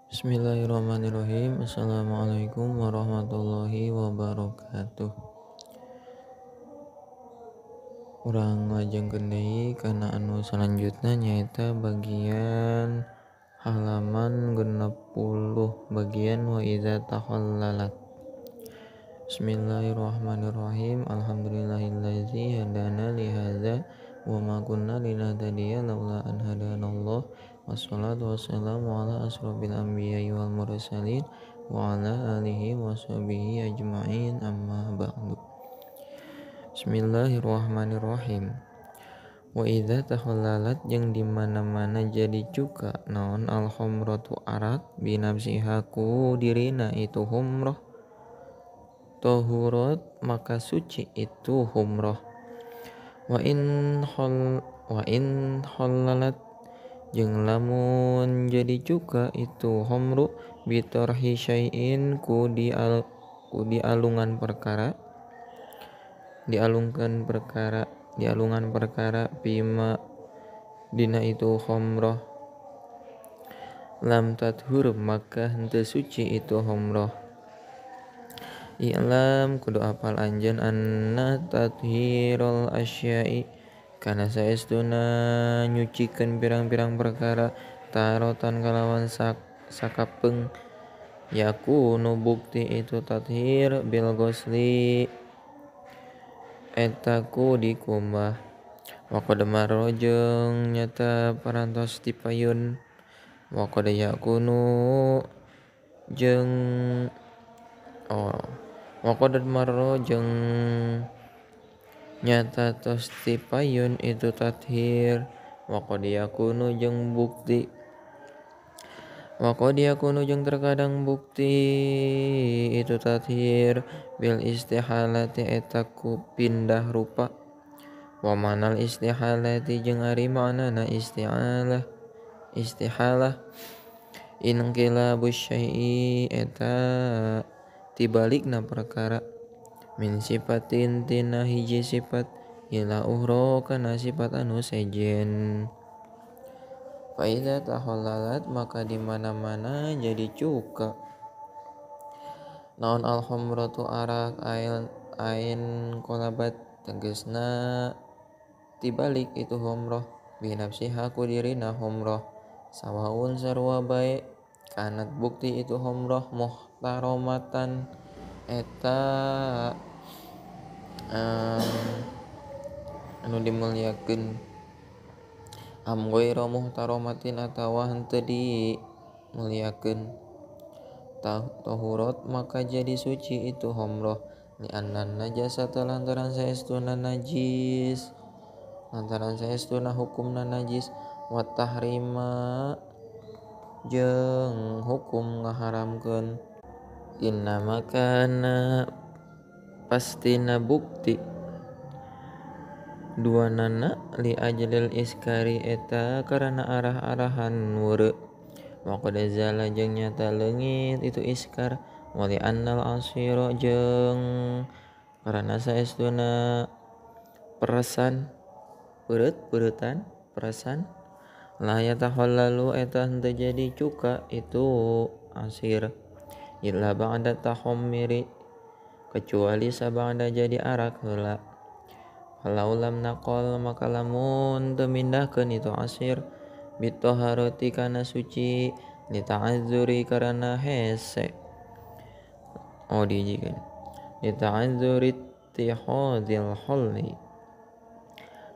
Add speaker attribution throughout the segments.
Speaker 1: Bismillahirrahmanirrahim. Assalamualaikum warahmatullahi wabarakatuh. Urang ngajengkeun deui kana anu salanjutna nyaeta bagian halaman 60 bagian wa idza takhallalat. Bismillahirrahmanirrahim. Alhamdulillahillazi hadana li hadza wa ma kunna linahtadiya laula an hadanallah. Wassalatu wassalamu ala asrofil anbiya'i wal mursalin wa ala alihi wa sahbihi ajma'in amma ba'du. Bismillahirrahmanirrahim. Wa idza takhallalat jeung di mana-mana jadi cuka naon al khamratu arak binafsiha ku dirina itu humrah tahurat maka suci itu humrah wa in hallalat jeung lamun jadi cuka itu homru bitarhi syai'in ku dialungan perkara bima dina itu homroh lam tathur maka henteu suci itu homroh. I'lam kudu apal anjeun anna tathhirul asya'i kana saestuna nyucikeun pirang-pirang perkara tarotan kalawan sakapeung yakunu bukti itu tathhir bil ghusli eta ku dikumbah wa qad marra jeung nyata parantos dipayun wa qad yakunu jeung wa qad marra jeung nyata tos dipayun itu tathhir wa qad yakunu jeung bukti wa qad yakunu jeung terkadang bukti itu tathhir bil istihalati eta ku pindah rupa wa manal istihalati jeung ari maknana istihalah inqilabus syai'i eta tibalikna perkara min sifatin tina hiji sifat ila uhra kana sifat anu sejen. Fa idza takhallalat maka di mana-mana jadi cuka naon al khamratu arak ain qalabat tegasna tibalik itu homroh binafsiha ku dirina homroh sawaun sarua bae kanat bukti itu homroh muhtaromatan eta anu dimuliakeun am ghairu muhtaromatin atawa henteu dimuliakeun tahurat maka jadi suci itu homroh li annan najasata lantaran saestuna najis lantaran saestuna hukumna najis wa tahrima jeung hukum ngaharamkeun inna makana pastina bukti duanana li ajlil iskari eta karana arah-arahan weureu wa qad zala jeung nyata leungit itu iskar wali annal asira jeung karana saestuna peresan peureut-peuretan peresan la yatakhallalu eta henteu jadi cuka itu asir illa ba'da tahammiri kecuali sabada jadi arak heula. Kalau lam naqal maka lamun teu mindahkeun itu asir bitaharati kana suci li ta'azzuri karana hese dijikeun li ta'azzuri ittihadil halli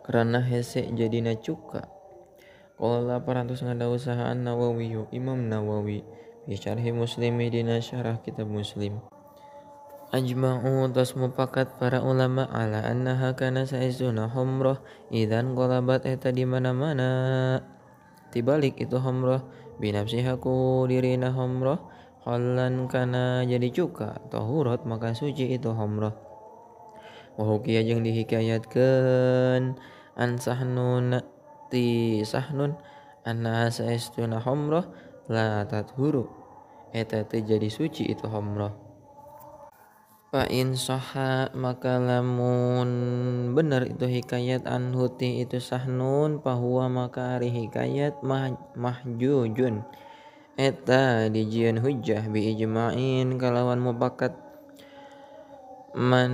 Speaker 1: karana hese jadina cuka. Qala parantos ngadawu saha An-Nawawi Imam Nawawi fi syarhi Muslimi dina syarah kitab Muslim. Ajma'u tos mupakat para ulama ala annaha kana saestuna humrah idzan qalabat eta di mana-mana tibalik itu humrah binafsiha ku dirina humrah hallan kana jadi cuka tahurat maka suci itu humrah wa hukiya jeung dihikayatkeun an sahnun ti sahnun anna saestuna humrah la tathuru eta teu jadi suci itu humrah. Fa in sahha maka lamun bener itu hikayat anhu ti itu sahnun pahuwa maka ari hikayat mahjujun eta dijieun hujjah bi ijma'in kalawan mupakat man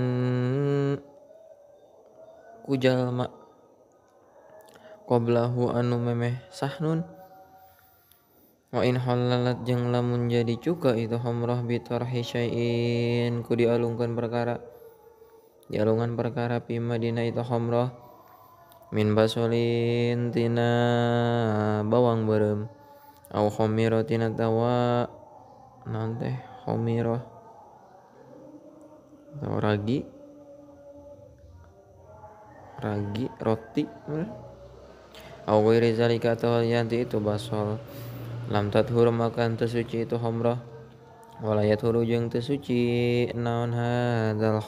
Speaker 1: ku jalma qablahu anu memeh sahnun. Wa in halalat jeung lamun jadi cuka itu hamrah bi tarhi syai'in ku dialungkan perkara pima dina itu hamrah min basolin tina bawang beureum au khamira tina tawa naon teh khamira atau ragi roti au ghairi zalika atau yanti itu basol lam tathur maka teu suci itu hamrah walayat huru jeung teu suci naon hadzal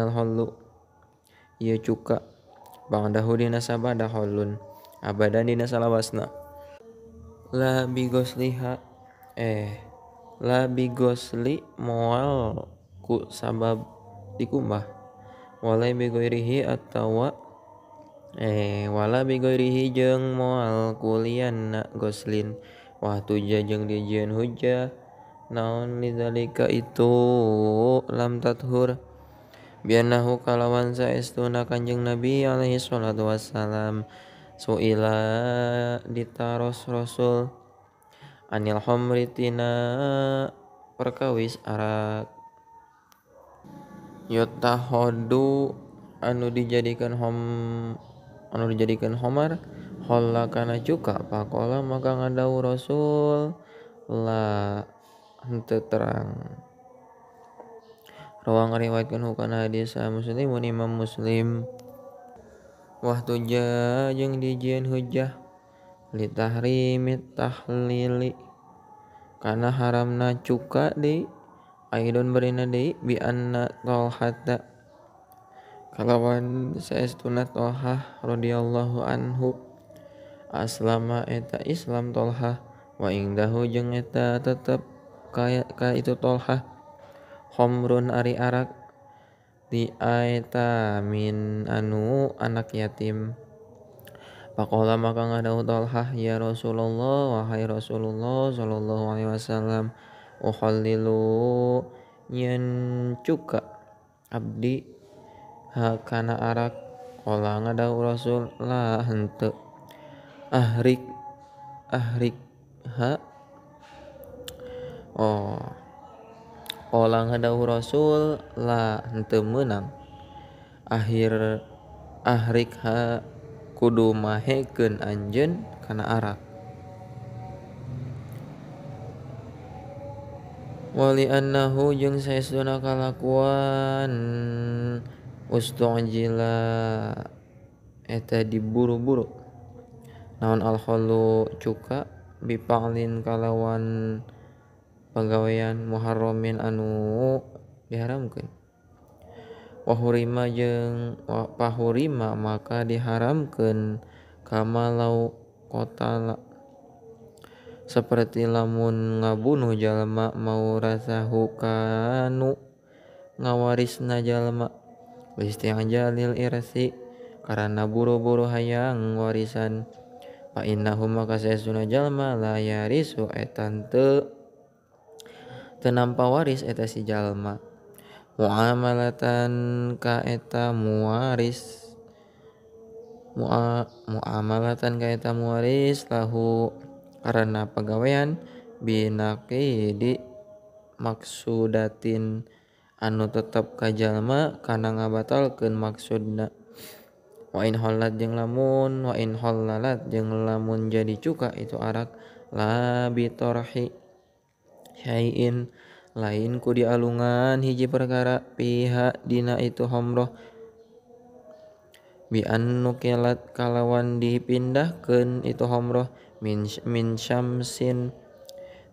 Speaker 1: hallu ieu cuka ba'dahu dina sabada halun abadan dina salawasna la bigosli moal ku sabab dikumbah wala bigoirihi jeung moal kulianna goslin wah tuja jeung dijieun hujjah naon lidzalika itu lam tathur biannahu kalawan saestuna Kanjeng Nabi alaihi salatu wassalam suila ditaros Rasul anil khamri tina perkawis arak yutahodu anu dijadikan homar holla kana cuka pakola maka ngadau Rasul la henteu terang rawang ngariwayatkeun hukana hadis Muslimun Imam Muslim wah tuja jeung dijieun hujjah li tahrimit tahlili kana haramna cuka deui aidon barina deui bi anna Talhata kalawan saestuna Talhah radhiyallahu anhu aslama eta Islam Talhah wa ingdahu jeung eta tetep ka itu Talhah khamrun ari arak di aeta min anu anak yatim faqala maka ngadau Talhah ya Rasulullah wahai Rasulullah sallallahu alaihi wasallam ukhallilu nyen cuka abdi kana arak qala ngadau Rasul la henteu ahrik ha qala ngadau Rasul la henteu meunang ahrik ha kudu mahekeun anjeun kana arak wali annahu jeung saestuna kalakuan ustojila eta diburu-buru naon alkhalu cuka bipa'lin kalawan pagawean muharramin anu diharamkeun pahurima maka diharamkeun kamalau qatala saperti lamun ngabunuh jalma mau rasahu kanu ngawarisna jalma isti'jalil irsi karana buru-buru hayang warisan fa innahu maka saestuna jalma la yarisu etan teu nampa waris eta si jalma muamalatan ka eta muwaris lahu karena pagawean binaqidi maksudatin anu tetep ka jalma kana ngabatalkeun maksudna wa in halalat jeung lamun jadi cuka itu arak la bitorhi syai'in lain ku dialungan hiji perkara piha dina itu hamroh bi annukilat kalawan dipindahkeun itu hamroh min syamsin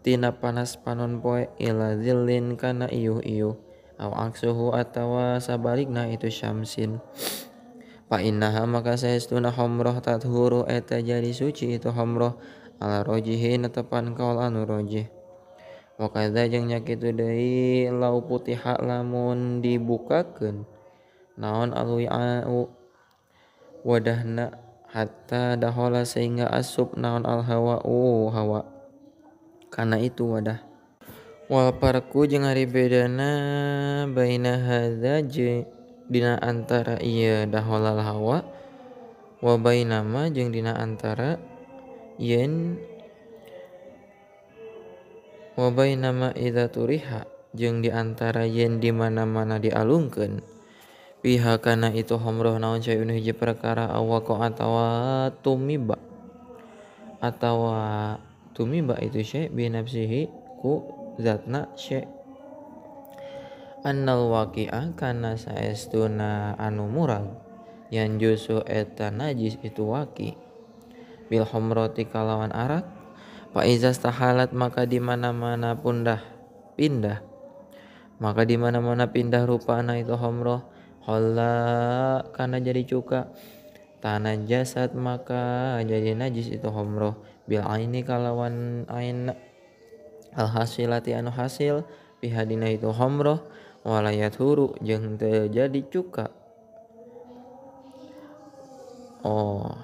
Speaker 1: tina panas panon poe ila zillin kana iuh-iuh au aksuhu atawa sabalikna itu syamsin fa innaha maka saestuna hamroh tathuru eta jadi suci itu hamroh ala rojihi netepan kaul anu rojih wa kadza jeung nya kitu deui lau putiha lamun dibukakeun naon alwi'u wadahna hatta dahola sehingga asup naon al hawa kana itu wadah. Wal parku jeung ari bedana baina hadza dina antara ieu daholal hawa wa bainama jeung dina antara yen wa bainama idza turiha jeung di antara yen di mana-mana dialungkeun piha kana itu homroh naon sayun hiji perkara awako atawa tumiba itu syai binafsihi ku zatna syai annal waqi'a kana saestuna anu murag yang jusu eta najis itu waqi bil homroti kalawan arak fa iza stahalat maka di mana-mana pindah rupana itu homroh holla kana jadi cuka tanah jasad maka jadi najis itu homroh bil aini kalawan ain al hasilati anu hasil pihadina itu homroh walayat huru jeung teu jadi cuka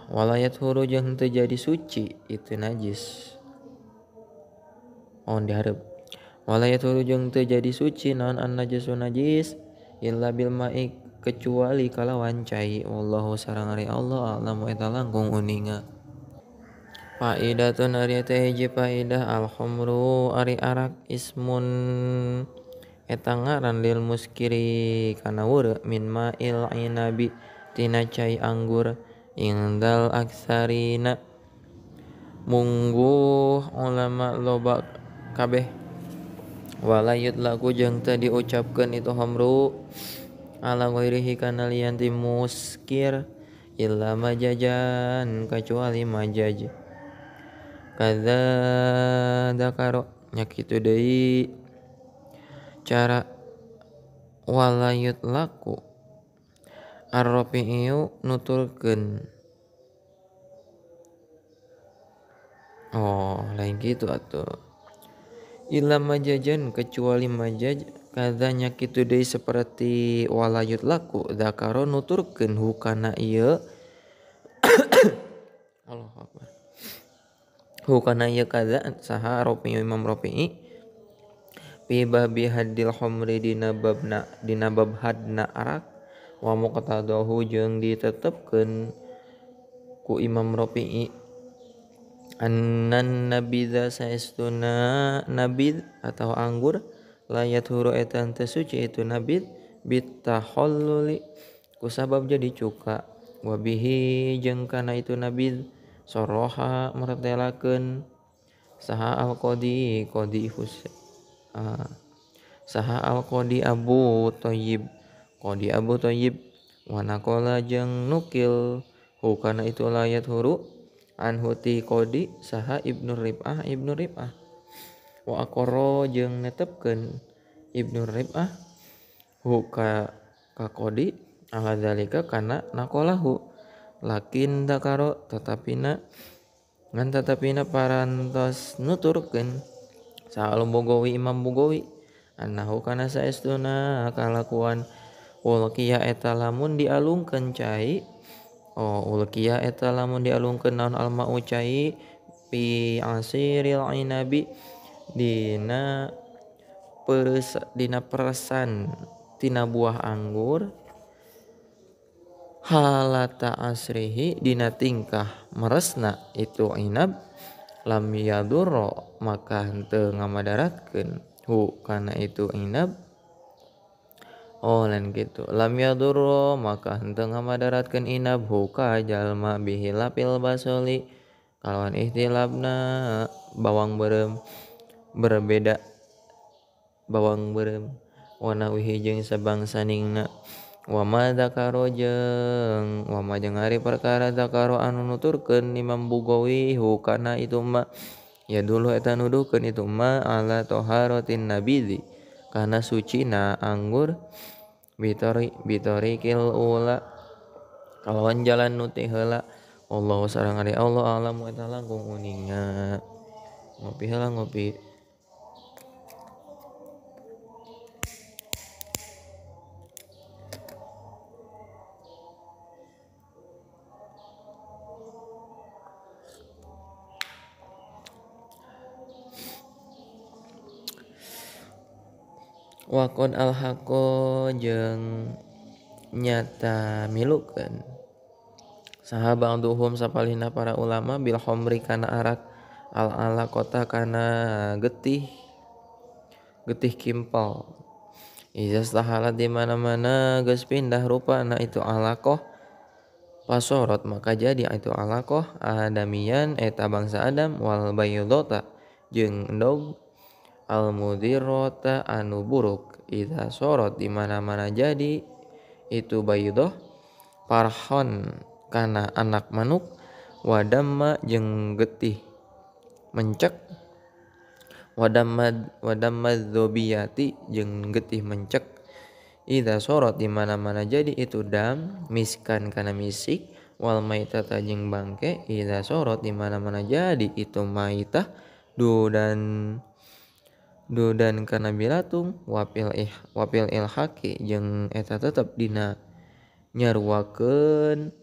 Speaker 1: walayat huru jeung teu jadi suci itu najis dihareup walayat huru jeung teu jadi suci naon an najasu najis illa bil ma'i kecuali kalawan cai wallahu sareng ari Allah alamu eta langkung uninga. Faidatun ari teh hiji faidah al khamru ari arak ismun eta ngaran lil muskiri kana weureu min ma'il inabi tina cai anggur indal aksarina mungguh ulama loba kabeh walayut lagu jeung teu diucapkeun itu khamru ala ghairihi kana lian ti muskir illa majajan kecuali majaj kadza dakaro nya kitu deui cara walayut laku ar-rafi'u nuturkeun lain gitu atuh illa majajan kecuali majaj kadanya kitu deui seperti walayut laku dakaro nuturkeun hukana ieu Allahu akbar hukana ieu kadza saha Rafi'i Imam Rafi'i fi babi hadil khamri dina bab hadna arak wa muqtadahu jeung ditetepkeun ku Imam Rafi'i annan nabidza saestuna nabid atau anggur layat huru eta teu suci itu nabid bitahalluli kusabab jadi cuka wabihi jeung kana itu nabid soroha mertelakeun saha al-qadi Abu Thayyib wa naqala jeung nukil hukana itu layat huru anhu ti qadi saha Ibnu Rib'ah wa aqarra jeung netepkeun Ibnu Rib'ah hu ka qadi ala zalika kana naqalahu lakin dakaro tatapina parantos nuturkeun sa al-Bughawi Imam Bughawi annahu kana saestuna kalakuan ulqiya eta lamun dialungkeun cai ulqiya eta lamun dialungkeun naon alma'u cai fi asiril inabi dina peresan tina buah anggur halata asrihi dina tingkah meresna itu inab lam yadurra maka henteu ngamadaratkeun hu kana itu inab lain kitu lam yadurra maka henteu ngamadaratkeun inab hu ka jalma bihilapil basoli kalawan ihtilabna bawang beureum berbeda bawang beureum wa nahwihi jeung sabangsaningna wa ma dzakaro jeung ari perkara dzakaro anu nuturkeun Imam Bughawi hu kana itu ma ya dulu eta nuduhkeun itu ma ala taharatin nabidzi kana sucina anggur bitorikil ula kalawan jalan nu teh heula wallahu sareng ari Allah alamu eta langkung uninga ngopi heula ngopi Wakon alhaqo jeung nyata milukeun saha ba'duhum sapalihna para ulama bil khamri kana arak al ala kota kana getih kimpal iza stahalat di mana-mana geus pindah rupana itu alaqah pasorot maka jadi itu alaqah adamian eta bangsa Adam wal baydota jeung endog al mudirrota anu buruk iza sorot di mana-mana jadi itu baydoh parhon kana anak manuk wadamma jeung getih mencek wadammad dzobiyati jeung getih mencek idza sorot di mana-mana jadi itu dam miskan kana misik wal maitata jeung bangke idza sorot di mana-mana jadi itu maitah dudan kana bilatung wapil ilhaqi jeung eta tetep dina nyaruakeun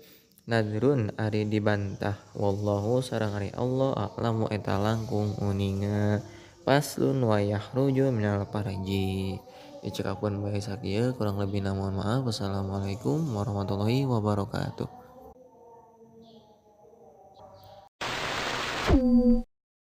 Speaker 1: nadrun ari dibantah wallahu sareng ari Allah a'lamu eta langkung uninga paslun wa yahruju minal faraji dicekakeun bae sakieu kurang lebihna mohon maaf wassalamualaikum warahmatullahi wabarakatuh.